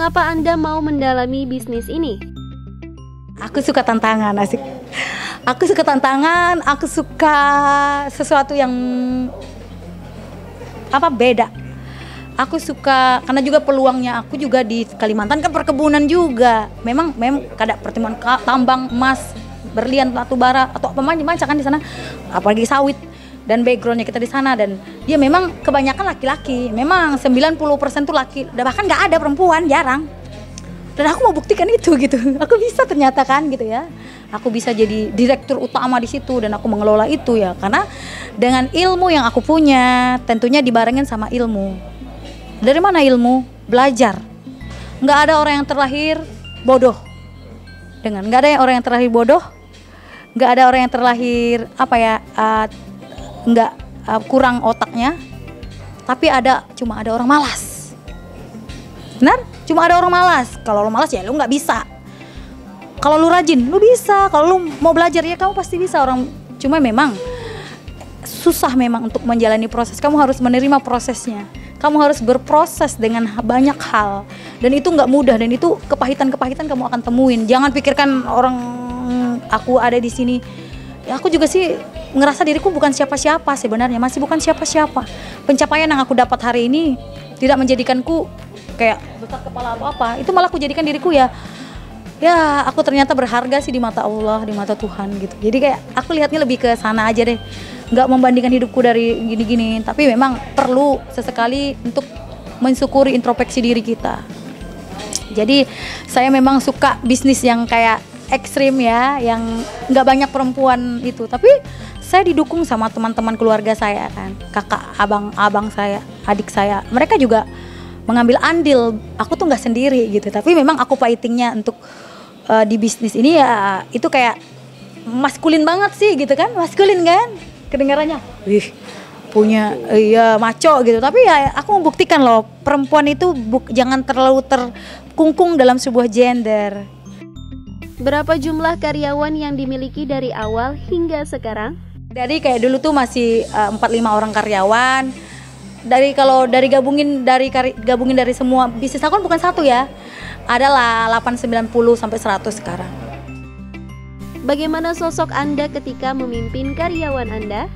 Mengapa Anda mau mendalami bisnis ini? Aku suka tantangan, asik. Aku suka tantangan, aku suka sesuatu yang beda. Aku suka karena juga peluangnya aku juga di Kalimantan kan perkebunan juga. Memang kada pertemuan tambang emas, berlian, batu bara atau apa macam kan di sana. Apalagi sawit dan backgroundnya kita di sana dan dia memang kebanyakan laki-laki. Memang 90% tuh laki. Bahkan nggak ada perempuan, jarang. Dan aku mau buktikan itu gitu. Aku bisa ternyata kan gitu ya. Aku bisa jadi direktur utama di situ dan aku mengelola itu ya karena dengan ilmu yang aku punya tentunya dibarengin sama ilmu. Dari mana ilmu? Belajar. Nggak ada orang yang terlahir bodoh. Nggak ada orang yang terlahir bodoh. Nggak ada orang yang terlahir kurang otaknya. Tapi cuma ada orang malas. Benar? Cuma ada orang malas. Kalau lu malas ya lu nggak bisa. Kalau lu rajin, lu bisa. Kalau lu mau belajar ya kamu pasti bisa. Cuma memang susah memang untuk menjalani proses. Kamu harus menerima prosesnya. Kamu harus berproses dengan banyak hal. Dan itu nggak mudah. Dan itu kepahitan-kepahitan kamu akan temuin. Jangan pikirkan aku ada di sini. Ya aku juga sih ngerasa diriku bukan siapa-siapa sebenarnya. Masih bukan siapa-siapa. Pencapaian yang aku dapat hari ini tidak menjadikanku kayak besar kepala apa-apa. Itu malah aku jadikan diriku ya aku ternyata berharga sih di mata Allah, di mata Tuhan gitu. Jadi kayak aku lihatnya lebih ke sana aja deh. Nggak membandingkan hidupku dari gini-gini, tapi memang perlu sesekali untuk mensyukuri introspeksi diri kita. Jadi saya memang suka bisnis yang kayak ekstrim ya, yang nggak banyak perempuan itu. Tapi saya didukung sama teman-teman keluarga saya kan, kakak, abang saya, adik saya. Mereka juga mengambil andil. Aku tuh nggak sendiri gitu. Tapi memang aku fightingnya untuk di bisnis ini ya itu kayak maskulin banget sih gitu kan, maskulin kan kedengarannya. Punya maco gitu. Tapi ya aku mau buktikan loh, perempuan itu jangan terlalu terkungkung dalam sebuah gender. Berapa jumlah karyawan yang dimiliki dari awal hingga sekarang? Dari kayak dulu tuh masih 4-5 orang karyawan. Kalau gabungin dari semua bisnis aku kan bukan satu ya. Adalah 90 sampai 100 sekarang. Bagaimana sosok Anda ketika memimpin karyawan Anda?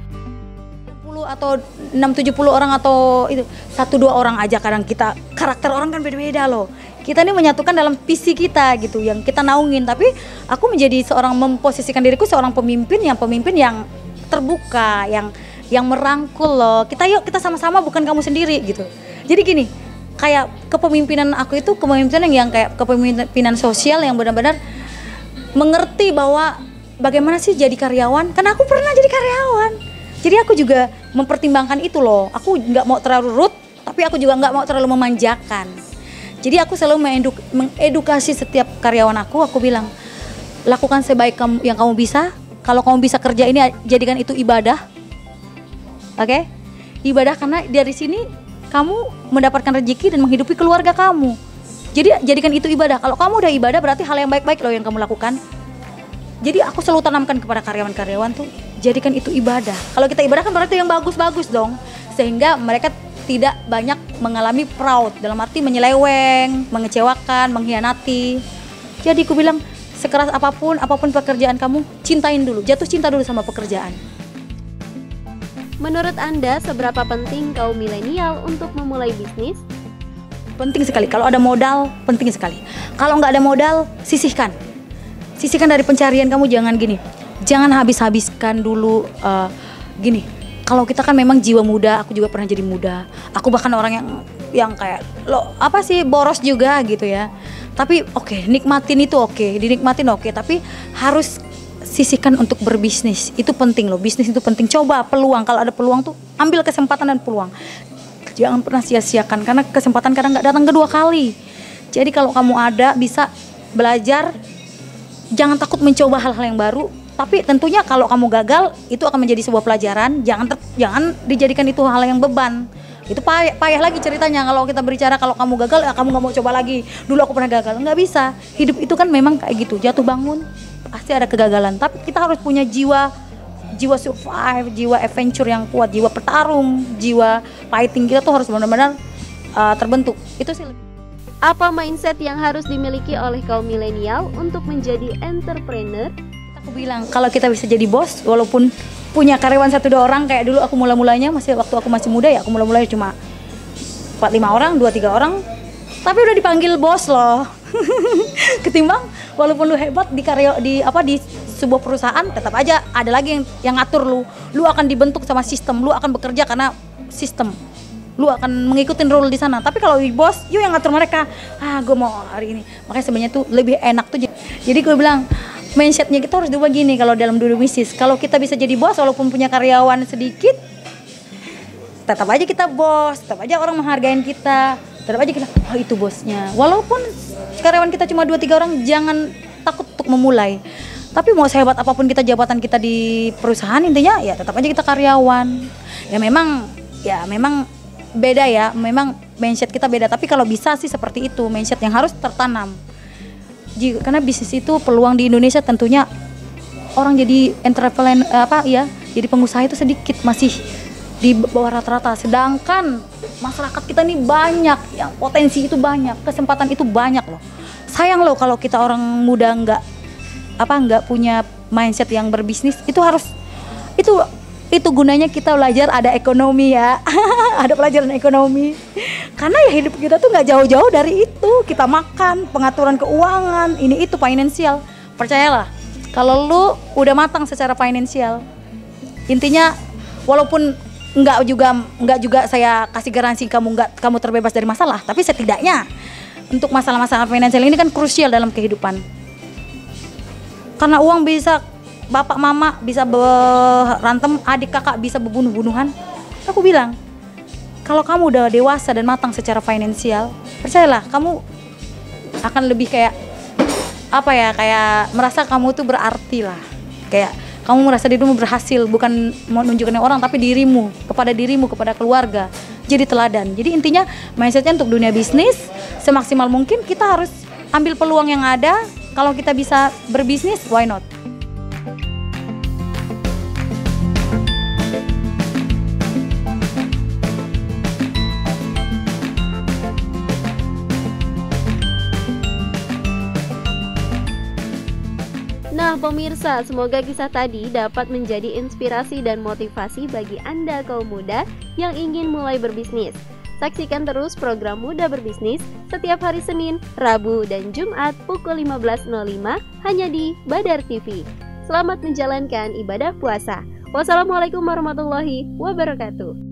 10 atau 6-70 orang atau itu 1-2 orang aja kadang kita. Karakter orang kan beda-beda loh. Kita ini menyatukan dalam visi kita gitu yang kita naungin. Tapi aku menjadi memposisikan diriku seorang pemimpin yang terbuka, yang merangkul loh. Kita sama-sama bukan kamu sendiri gitu. Jadi gini, kayak kepemimpinan aku itu kepemimpinan yang kayak kepemimpinan sosial yang benar-benar mengerti bahwa bagaimana sih jadi karyawan. Karena aku pernah jadi karyawan. Jadi aku juga mempertimbangkan itu loh. Aku nggak mau terlalu rude, tapi aku juga nggak mau terlalu memanjakan. Jadi aku selalu mengedukasi setiap karyawan aku bilang, lakukan sebaik yang kamu bisa. Kalau kamu bisa kerja ini, jadikan itu ibadah. Oke? Ibadah karena dari sini kamu mendapatkan rezeki dan menghidupi keluarga kamu. Jadi jadikan itu ibadah. Kalau kamu udah ibadah berarti hal yang baik-baik loh yang kamu lakukan. Jadi aku selalu tanamkan kepada karyawan-karyawan tuh, jadikan itu ibadah. Kalau kita ibadah kan berarti yang bagus-bagus dong. Sehingga mereka tidak banyak mengalami proud, dalam arti menyeleweng, mengecewakan, mengkhianati. Jadi aku bilang, sekeras apapun pekerjaan kamu, cintain dulu, jatuh cinta dulu sama pekerjaan. Menurut Anda, seberapa penting kaum milenial untuk memulai bisnis? Penting sekali. Kalau ada modal, penting sekali. Kalau nggak ada modal, sisihkan. Sisihkan dari pencarian kamu, jangan gini. Jangan habis-habiskan dulu gini. Kalau kita kan memang jiwa muda, aku juga pernah jadi muda. Aku bahkan orang yang kayak boros juga gitu ya. Tapi nikmatin itu dinikmatin tapi harus sisihkan untuk berbisnis. Itu penting loh, bisnis itu penting. Coba peluang, kalau ada peluang tuh ambil kesempatan dan peluang. Jangan pernah sia-siakan karena kesempatan kadang nggak datang kedua kali. Jadi kalau kamu ada bisa belajar, jangan takut mencoba hal-hal yang baru. Tapi tentunya kalau kamu gagal itu akan menjadi sebuah pelajaran. Jangan dijadikan itu hal yang beban. Itu payah lagi ceritanya kalau kita berbicara kalau kamu gagal ya kamu nggak mau coba lagi. Dulu aku pernah gagal, nggak bisa. Hidup itu kan memang kayak gitu, jatuh bangun pasti ada kegagalan. Tapi kita harus punya jiwa survive, jiwa adventure yang kuat, jiwa petarung, jiwa fighting kita tuh harus benar-benar terbentuk. Itu sih. Apa mindset yang harus dimiliki oleh kaum milenial untuk menjadi entrepreneur? Aku bilang kalau kita bisa jadi bos, walaupun punya karyawan 1-2 orang, kayak dulu aku mulanya waktu aku masih muda ya, aku mulanya cuma 4-5 orang, 2-3 orang, tapi udah dipanggil bos loh. Ketimbang walaupun lu hebat di sebuah perusahaan, tetap aja ada lagi yang ngatur lu akan dibentuk sama sistem, lu akan bekerja karena sistem, lu akan mengikuti rule di sana. Tapi kalau bos, you yang ngatur mereka. Gue mau hari ini. Makanya sebenarnya tuh lebih enak tuh. Jadi gue bilang mindsetnya kita harus diubah gini kalau dalam dunia bisnis. Kalau kita bisa jadi bos walaupun punya karyawan sedikit, tetap aja kita bos, tetap aja orang menghargain kita, tetap aja kita, itu bosnya. Walaupun karyawan kita cuma 2-3 orang, jangan takut untuk memulai. Tapi mau sehebat apapun jabatan kita di perusahaan, intinya ya tetap aja kita karyawan. Ya memang beda ya, memang mindset kita beda. Tapi kalau bisa sih seperti itu, mindset yang harus tertanam. Karena bisnis itu peluang di Indonesia tentunya orang jadi entrepreneur jadi pengusaha itu sedikit, masih di bawah rata-rata. Sedangkan masyarakat kita ini banyak, yang potensi itu banyak, kesempatan itu banyak loh. Sayang loh kalau kita orang muda nggak punya mindset yang berbisnis. Itu gunanya kita belajar ada ekonomi ya. Ada pelajaran ekonomi. Karena ya hidup kita tuh nggak jauh-jauh dari itu. Kita makan, pengaturan keuangan, ini itu finansial. Percayalah, kalau lu udah matang secara finansial, intinya walaupun nggak juga saya kasih garansi kamu terbebas dari masalah, tapi setidaknya untuk masalah-masalah finansial ini kan krusial dalam kehidupan. Karena uang bisa bapak mama bisa berantem, adik kakak bisa berbunuh-bunuhan. Aku bilang, kalau kamu udah dewasa dan matang secara finansial, percayalah kamu akan lebih kayak merasa kamu tuh berarti lah. Kayak kamu merasa dirimu berhasil, bukan mau nunjukin orang, tapi dirimu, kepada keluarga. Jadi teladan. Jadi intinya mindsetnya untuk dunia bisnis, semaksimal mungkin kita harus ambil peluang yang ada. Kalau kita bisa berbisnis, why not? Nah pemirsa, semoga kisah tadi dapat menjadi inspirasi dan motivasi bagi Anda kaum muda yang ingin mulai berbisnis. Saksikan terus program Muda Berbisnis setiap hari Senin, Rabu, dan Jumat pukul 15.05 hanya di Badar TV. Selamat menjalankan ibadah puasa. Wassalamualaikum warahmatullahi wabarakatuh.